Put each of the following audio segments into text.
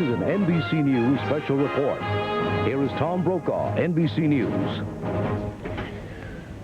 is an NBC News special report. Here is Tom Brokaw, NBC News.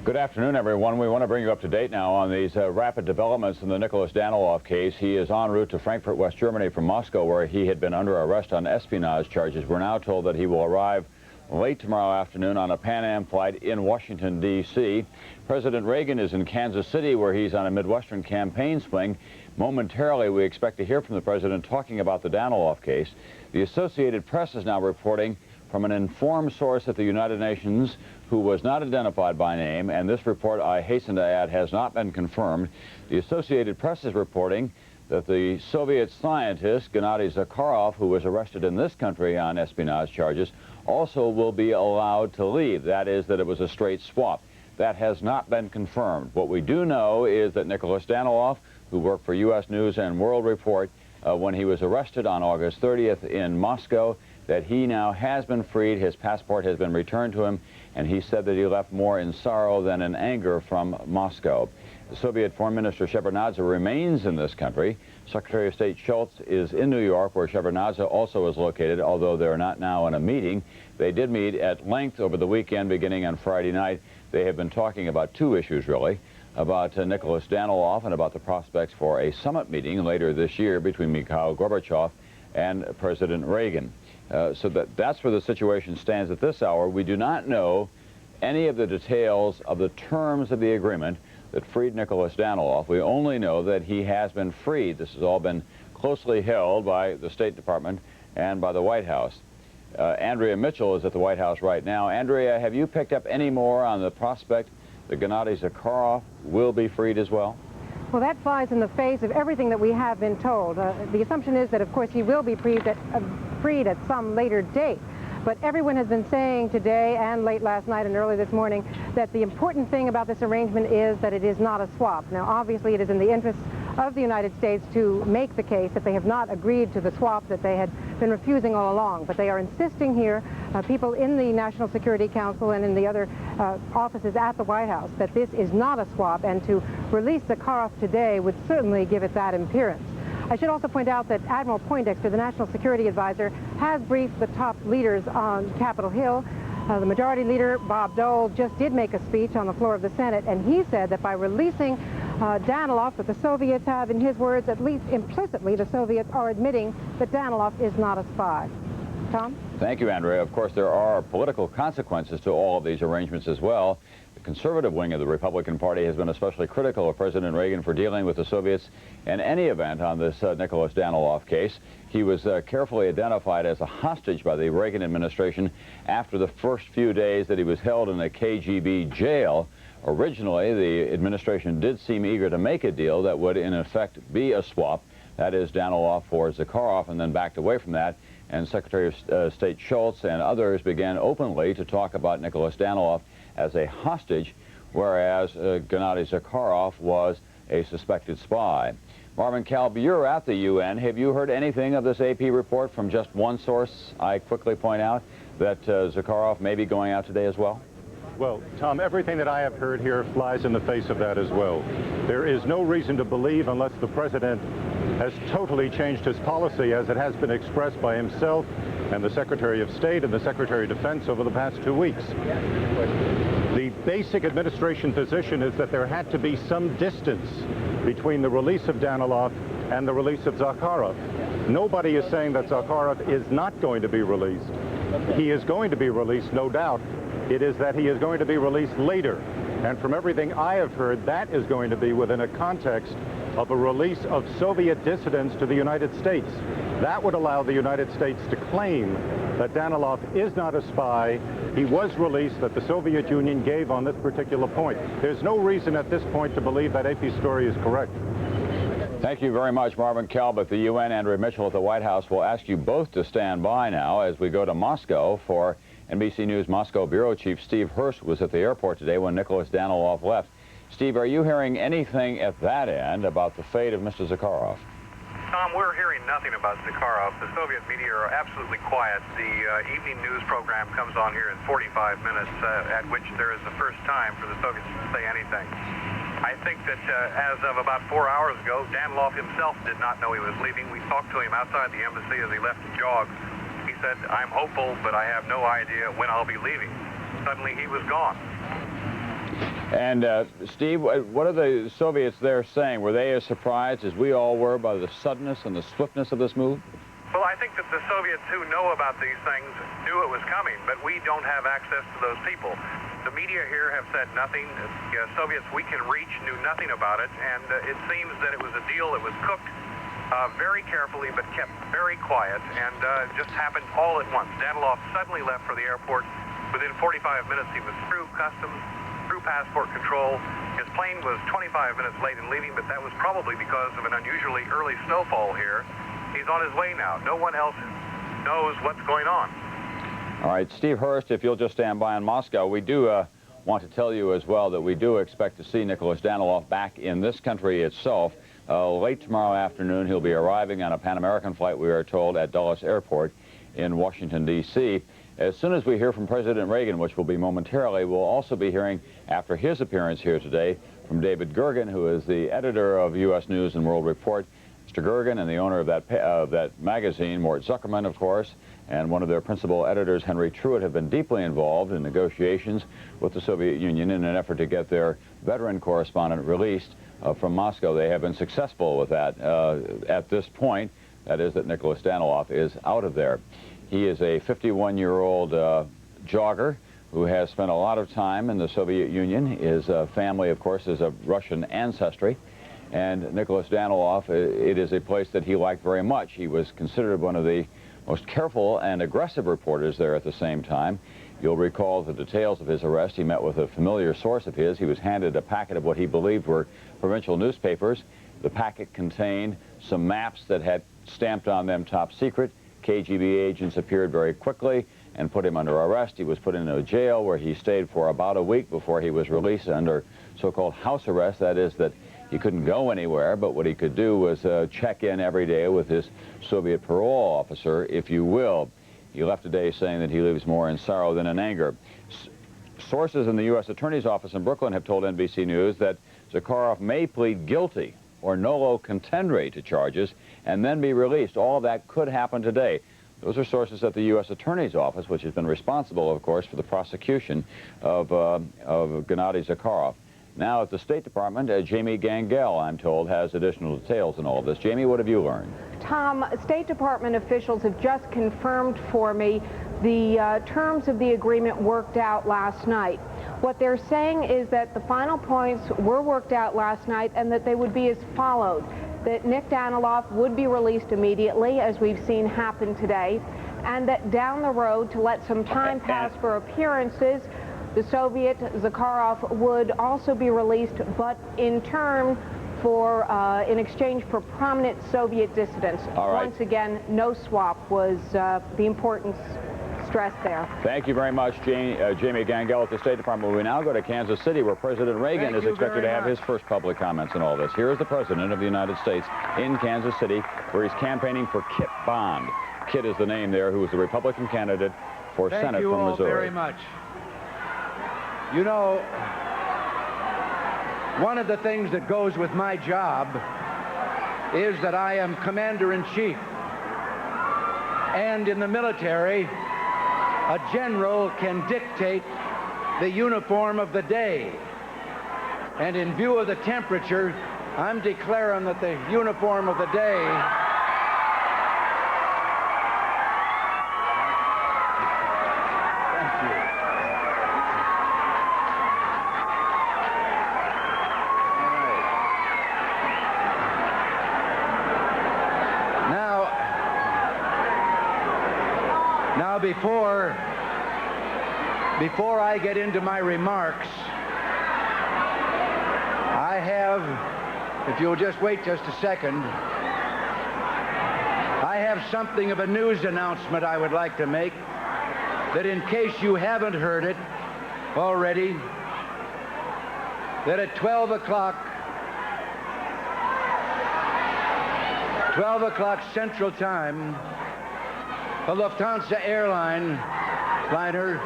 Good afternoon, everyone. We want to bring you up to date now on these rapid developments in the Nicholas Daniloff case. He is en route to Frankfurt, West Germany from Moscow, where he had been under arrest on espionage charges. We're now told that he will arrive late tomorrow afternoon on a Pan Am flight in Washington, D.C. President Reagan is in Kansas City, where he's on a Midwestern campaign swing. Momentarily, we expect to hear from the president talking about the Daniloff case. The Associated Press is now reporting from an informed source at the United Nations who was not identified by name, and this report, I hasten to add, has not been confirmed. The Associated Press is reporting that the Soviet scientist Gennady Zakharov, who was arrested in this country on espionage charges, also will be allowed to leave. That is, that it was a straight swap. That has not been confirmed. What we do know is that Nicholas Daniloff, who worked for U.S. News and World Report when he was arrested on August 30th in Moscow, that he now has been freed, his passport has been returned to him, and he said that he left more in sorrow than in anger from Moscow. The Soviet Foreign Minister Shevardnadze remains in this country. Secretary of State Shultz is in New York, where Shevardnadze also is located, although they're not now in a meeting. They did meet at length over the weekend, beginning on Friday night. They have been talking about two issues, really, about Nicholas Daniloff and about the prospects for a summit meeting later this year between Mikhail Gorbachev and President Reagan. So that's where the situation stands at this hour. We do not know any of the details of the terms of the agreement that freed Nicholas Daniloff. We only know that he has been freed. This has all been closely held by the State Department and by the White House. Andrea Mitchell is at the White House right now. Andrea, have you picked up any more on the prospect that Gennady Zakharov will be freed as well? Well, that flies in the face of everything that we have been told. The assumption is that, of course, he will be freed at some later date. But everyone has been saying today and late last night and early this morning that the important thing about this arrangement is that it is not a swap. Now, obviously, it is in the interests of the United States to make the case that they have not agreed to the swap that they had been refusing all along. But they are insisting here, people in the National Security Council and in the other offices at the White House, that this is not a swap, and to release Zakharov today would certainly give it that appearance. I should also point out that Admiral Poindexter, the National Security Advisor, has briefed the top leaders on Capitol Hill. The Majority Leader, Bob Dole, just did make a speech on the floor of the Senate, and he said that by releasing Daniloff, that the Soviets have, in his words, at least implicitly, the Soviets are admitting that Daniloff is not a spy. Tom? Thank you, Andrea. Of course, there are political consequences to all of these arrangements as well. The conservative wing of the Republican Party has been especially critical of President Reagan for dealing with the Soviets in any event on this Nicholas Daniloff case. He was carefully identified as a hostage by the Reagan administration after the first few days that he was held in a KGB jail. Originally, the administration did seem eager to make a deal that would, in effect, be a swap. That is, Daniloff for Zakharov, and then backed away from that. And Secretary of State Shultz and others began openly to talk about Nicholas Daniloff as a hostage, whereas Gennady Zakharov was a suspected spy. Marvin Kalb, you're at the UN. Have you heard anything of this AP report from just one source? I quickly point out that Zakharov may be going out today as well. Well, Tom, everything that I have heard here flies in the face of that as well. There is no reason to believe, unless the president has totally changed his policy, as it has been expressed by himself and the Secretary of State and the Secretary of Defense over the past 2 weeks. The basic administration position is that there had to be some distance between the release of Daniloff and the release of Zakharov. Nobody is saying that Zakharov is not going to be released. He is going to be released, no doubt. It is that he is going to be released later. And from everything I have heard, that is going to be within a context of a release of Soviet dissidents to the United States. That would allow the United States to claim that Daniloff is not a spy. He was released, that the Soviet Union gave on this particular point. There's no reason at this point to believe that AP story is correct. Thank you very much, Marvin Kalb at the UN. Andrea Mitchell at the White House. We'll ask you both to stand by now as we go to Moscow for NBC News Moscow Bureau Chief Steve Hurst was at the airport today when Nicholas Daniloff left. Steve, are you hearing anything at that end about the fate of Mr. Zakharov? Tom, we're hearing nothing about Zakharov. The Soviet media are absolutely quiet. The evening news program comes on here in 45 minutes, at which there is the first time for the Soviets to say anything. I think that as of about 4 hours ago, Daniloff himself did not know he was leaving. We talked to him outside the embassy as he left to jog. He said, "I'm hopeful, but I have no idea when I'll be leaving." Suddenly he was gone. And Steve, what are the Soviets there saying? Were they as surprised as we all were by the suddenness and the swiftness of this move? Well, I think that the Soviets who know about these things knew it was coming, but we don't have access to those people. The media here have said nothing. The Soviets we can reach knew nothing about it, and it seems that it was a deal that was cooked very carefully but kept very quiet, and just happened all at once. Daniloff suddenly left for the airport. Within 45 minutes, he was through customs, through passport control. His plane was 25 minutes late in leaving, but that was probably because of an unusually early snowfall here. He's on his way now. No one else knows what's going on. All right, Steve Hurst, if you'll just stand by in Moscow, we do want to tell you as well that we do expect to see Nicholas Daniloff back in this country itself. Late tomorrow afternoon, he'll be arriving on a Pan American flight, we are told, at Dulles Airport in Washington, D.C. As soon as we hear from President Reagan, which will be momentarily, we'll also be hearing, after his appearance here today, from David Gergen, who is the editor of U.S. News and World Report. Mr. Gergen and the owner of that magazine, Mort Zuckerman, of course, and one of their principal editors, Henry Truitt, have been deeply involved in negotiations with the Soviet Union in an effort to get their veteran correspondent released from Moscow. They have been successful with that at this point, that is that Nicholas Daniloff is out of there. He is a 51-year-old jogger who has spent a lot of time in the Soviet Union. His family, of course, is of Russian ancestry. And Nicholas Daniloff, it is a place that he liked very much. He was considered one of the most careful and aggressive reporters there at the same time. You'll recall the details of his arrest. He met with a familiar source of his. He was handed a packet of what he believed were provincial newspapers. The packet contained some maps that had stamped on them top secret. KGB agents appeared very quickly and put him under arrest. He was put into a jail where he stayed for about a week before he was released under so-called house arrest. That is that he couldn't go anywhere, but what he could do was check in every day with his Soviet parole officer, if you will. He left today saying that he lives more in sorrow than in anger. Sources in the U.S. Attorney's Office in Brooklyn have told NBC News that Zakharov may plead guilty or nolo contendere to charges and then be released. All of that could happen today. Those are sources at the U.S. Attorney's Office, which has been responsible, of course, for the prosecution of Gennady Zakharov. Now, at the State Department, Jamie Gangel, I'm told, has additional details in all of this. Jamie, what have you learned? Tom, State Department officials have just confirmed for me the terms of the agreement worked out last night. What they're saying is that the final points were worked out last night and that they would be as follows. That Nick Daniloff would be released immediately, as we've seen happen today, and that down the road, to let some time pass for appearances, the Soviet Zakharov would also be released, but in turn for in exchange for prominent Soviet dissidents. All right. Once again, no swap was the importance stressed there. Thank you very much, Jamie Gangel at the State Department. We now go to Kansas City, where President Reagan is expected to have his first public comments on all this. Here is the President of the United States in Kansas City, where he's campaigning for Kit Bond. Kit is the name there, who is the Republican candidate for Senate from Missouri. Thank you all very much. You know, one of the things that goes with my job is that I am Commander-in-Chief. And in the military, a general can dictate the uniform of the day. And in view of the temperature, I'm declaring that the uniform of the day Before I get into my remarks, I have, if you'll just wait just a second, I have something of a news announcement I would like to make, that in case you haven't heard it already, that at 12 o'clock Central Time, a Lufthansa airliner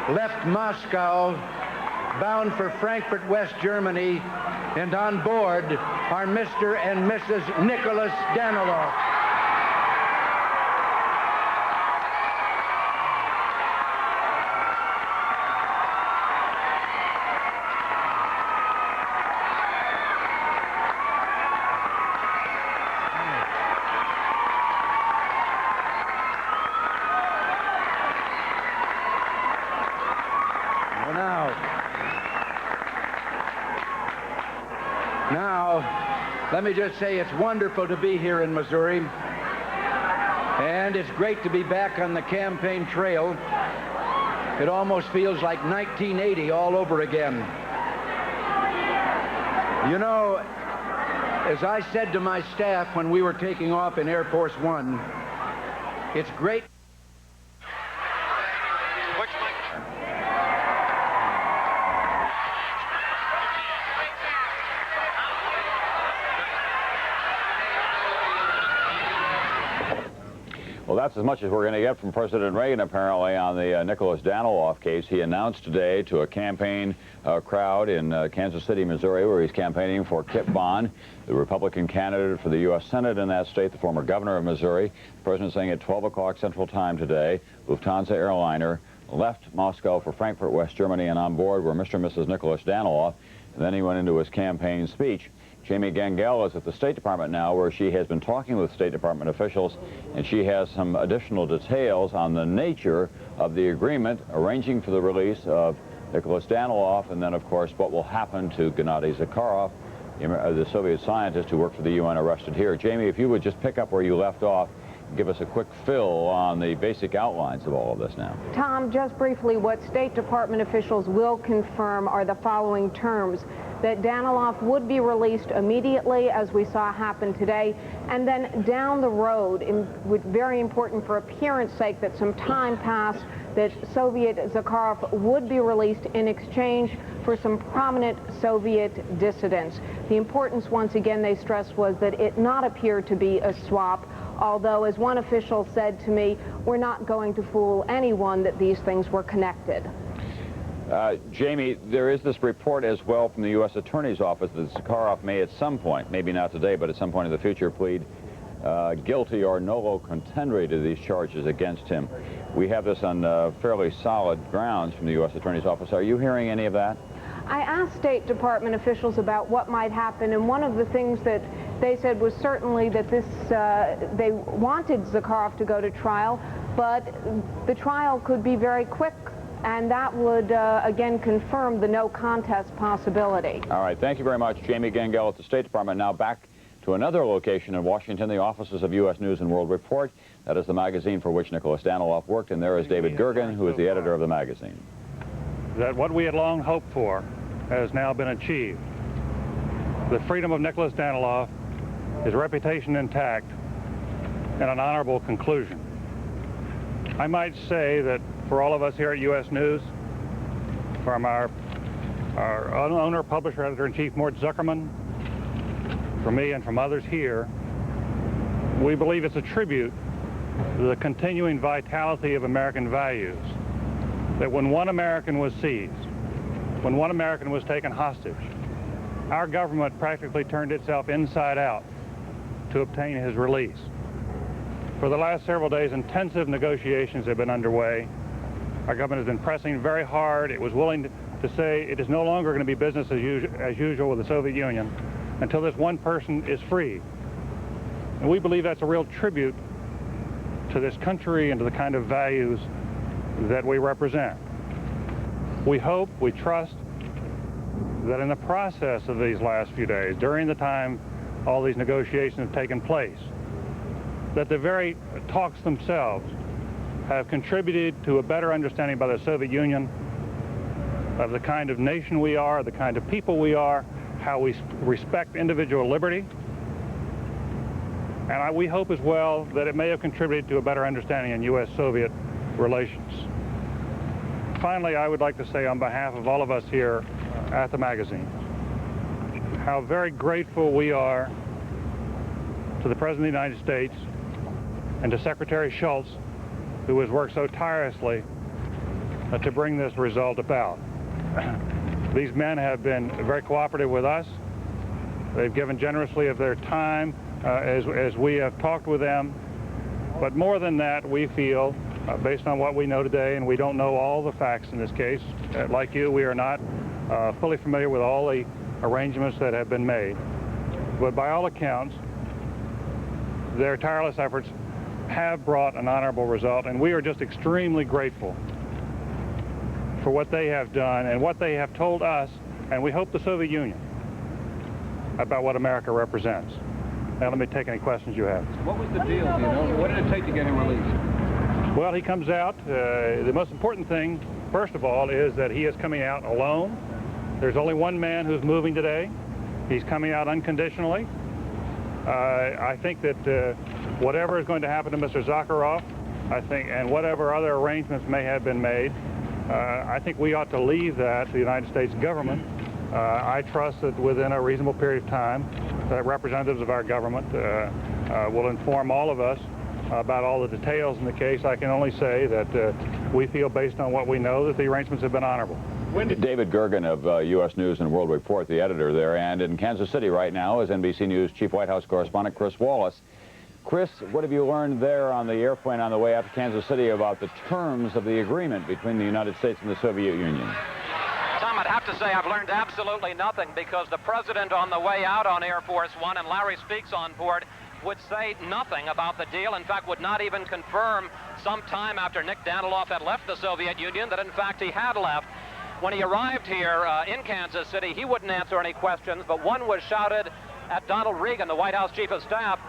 left Moscow bound for Frankfurt, West Germany And on board are Mr. and Mrs. Nicholas Daniloff. Now, let me just say it's wonderful to be here in Missouri, and it's great to be back on the campaign trail. It almost feels like 1980 all over again. You know, as I said to my staff when we were taking off in Air Force One, it's great. Well, that's as much as we're going to get from President Reagan, apparently, on the Nicholas Daniloff case. He announced today to a campaign crowd in Kansas City, Missouri, where he's campaigning for Kip Bond, the Republican candidate for the U.S. Senate in that state, the former governor of Missouri. The president saying at 12 o'clock Central Time today, Lufthansa airliner left Moscow for Frankfurt, West Germany, and on board were Mr. and Mrs. Nicholas Daniloff. And then he went into his campaign speech. Jamie Gangel is at the State Department now, where she has been talking with State Department officials, and she has some additional details on the nature of the agreement arranging for the release of Nicholas Daniloff, and then, of course, what will happen to Gennady Zakharov, the Soviet scientist who worked for the UN, arrested here. Jamie, if you would just pick up where you left off, give us a quick fill on the basic outlines of all of this now. Tom, just briefly, what State Department officials will confirm are the following terms: that Daniloff would be released immediately, as we saw happen today, and then down the road, very important for appearance sake, that some time passed, that Soviet Zakharov would be released in exchange for some prominent Soviet dissidents. The importance, once again, they stressed, was that it not appear to be a swap, although, as one official said to me, we're not going to fool anyone that these things were connected. Jamie, there is this report as well from the U.S. Attorney's Office that Zakharov may at some point, maybe not today, but at some point in the future, plead guilty or nolo contendere to these charges against him. We have this on fairly solid grounds from the U.S. Attorney's Office. Are you hearing any of that? I asked State Department officials about what might happen, and one of the things that they said was certainly that they wanted Zakharov to go to trial, but the trial could be very quick, and that would, again, confirm the no contest possibility. All right. Thank you very much, Jamie Gangel at the State Department. Now back to another location in Washington, the offices of U.S. News and World Report. That is the magazine for which Nicholas Daniloff worked, and there is David Gergen, who is the editor of the magazine. That what we had long hoped for has now been achieved. The freedom of Nicholas Daniloff, his reputation intact, and an honorable conclusion. I might say that for all of us here at U.S. News, from our owner, publisher, editor-in-chief, Mort Zuckerman, from me and from others here, we believe it's a tribute to the continuing vitality of American values, that when one American was seized, when one American was taken hostage, our government practically turned itself inside out to obtain his release. For the last several days, intensive negotiations have been underway. Our government has been pressing very hard. It was willing to say it is no longer going to be business as usual with the Soviet Union until this one person is free. And we believe that's a real tribute to this country and to the kind of values that we represent. We hope, we trust, that in the process of these last few days, during the time all these negotiations have taken place, that the very talks themselves have contributed to a better understanding by the Soviet Union of the kind of nation we are, the kind of people we are, how we respect individual liberty. And we hope as well that it may have contributed to a better understanding in U.S.-Soviet relations. Finally, I would like to say on behalf of all of us here at the magazine, how very grateful we are to the President of the United States and to Secretary Schultz, who has worked so tirelessly to bring this result about. These men have been very cooperative with us, They've given generously of their time as we have talked with them. But more than that, we feel, based on what we know today, and we don't know all the facts in this case, like you, we are not fully familiar with all the arrangements that have been made. But by all accounts, their tireless efforts have brought an honorable result, and we are just extremely grateful for what they have done and what they have told us, and we hope the Soviet Union, about what America represents. Now, let me take any questions you have. What was the deal, do you know? What did it take to get him released? Well, he comes out. The most important thing, first of all, is that he is coming out alone. There's only one man who's moving today. He's coming out unconditionally. I think that whatever is going to happen to Mr. Zakharov, I think, and whatever other arrangements may have been made, I think we ought to leave that to the United States government. I trust that within a reasonable period of time, that representatives of our government will inform all of us about all the details in the case. I can only say that we feel, based on what we know, that the arrangements have been honorable. David Gergen of U.S. News and World Report, the editor there, and in Kansas City right now is NBC News Chief White House correspondent Chris Wallace. Chris, what have you learned there on the airplane on the way out to Kansas City about the terms of the agreement between the United States and the Soviet Union? Tom, I'd have to say I've learned absolutely nothing, because the president on the way out on Air Force One and Larry Speaks on board would say nothing about the deal. In fact, would not even confirm some time after Nick Daniloff had left the Soviet Union that, in fact, he had left. When he arrived here in Kansas City, he wouldn't answer any questions, but one was shouted at Donald Regan, the White House Chief of Staff,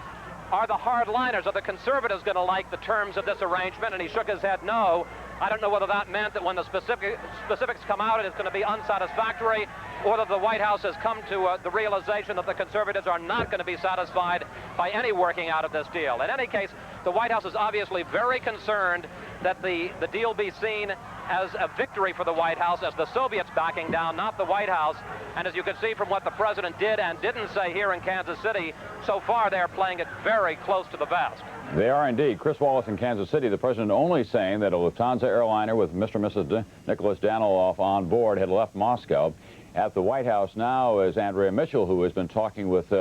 are the hardliners, are the conservatives going to like the terms of this arrangement? And he shook his head no. I don't know whether that meant that when the specifics come out, it's going to be unsatisfactory, or that the White House has come to the realization that the conservatives are not going to be satisfied by any working out of this deal. In any case, the White House is obviously very concerned that the deal be seen as a victory for the White House, as the Soviets backing down, not the White House. And as you can see from what the president did and didn't say here in Kansas City, so far they're playing it very close to the vest. They are indeed. Chris Wallace in Kansas City, the president only saying that a Lufthansa airliner with Mr. and Mrs. Nicholas Daniloff on board had left Moscow. At the White House now is Andrea Mitchell, who has been talking with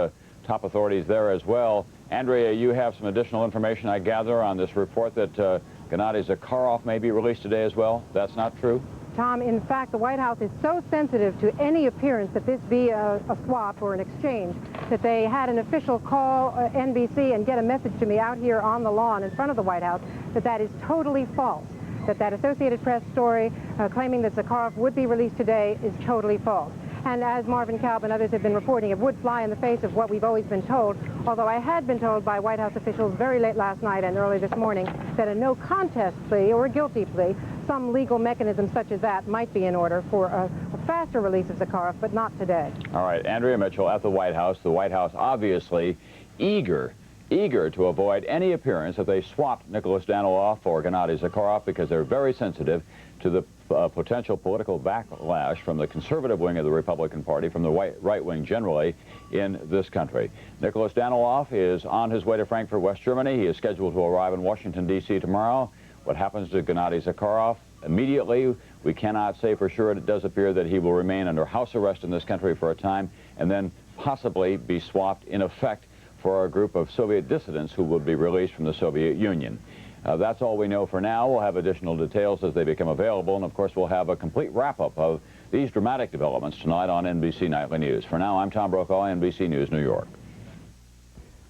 top authorities there as well. Andrea, you have some additional information, I gather, on this report that Gennady Zakharov may be released today as well. That's not true? Tom, in fact, the White House is so sensitive to any appearance that this be a swap or an exchange that they had an official call NBC and get a message to me out here on the lawn in front of the White House that is totally false. That Associated Press story claiming that Zakharov would be released today is totally false. And as Marvin Kalb and others have been reporting, it would fly in the face of what we've always been told, although I had been told by White House officials very late last night and early this morning that a no contest plea or a guilty plea, some legal mechanism such as that, might be in order for a faster release of Zakharov, but not today. All right, Andrea Mitchell at the White House obviously eager to avoid any appearance that they swapped Nicholas Daniloff for Gennady Zakharov, because they're very sensitive to the potential political backlash from the conservative wing of the Republican Party, from the right wing generally in this country. Nicholas Daniloff is on his way to Frankfurt, West Germany. He is scheduled to arrive in Washington, D.C. tomorrow. What happens to Gennady Zakharov immediately, we cannot say for sure. It does appear that he will remain under house arrest in this country for a time and then possibly be swapped, in effect, for a group of Soviet dissidents who would be released from the Soviet Union. That's all we know for now. We'll have additional details as they become available, and of course we'll have a complete wrap-up of these dramatic developments tonight on NBC Nightly News. For now, I'm Tom Brokaw, NBC News, New York.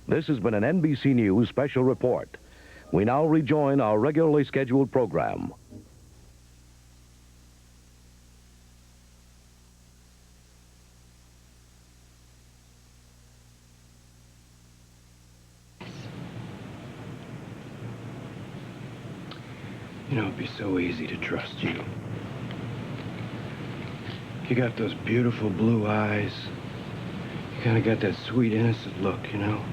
This has been an NBC News special report. We now rejoin our regularly scheduled program. You know, it'd be so easy to trust you. You got those beautiful blue eyes. You kind of got that sweet, innocent look, you know?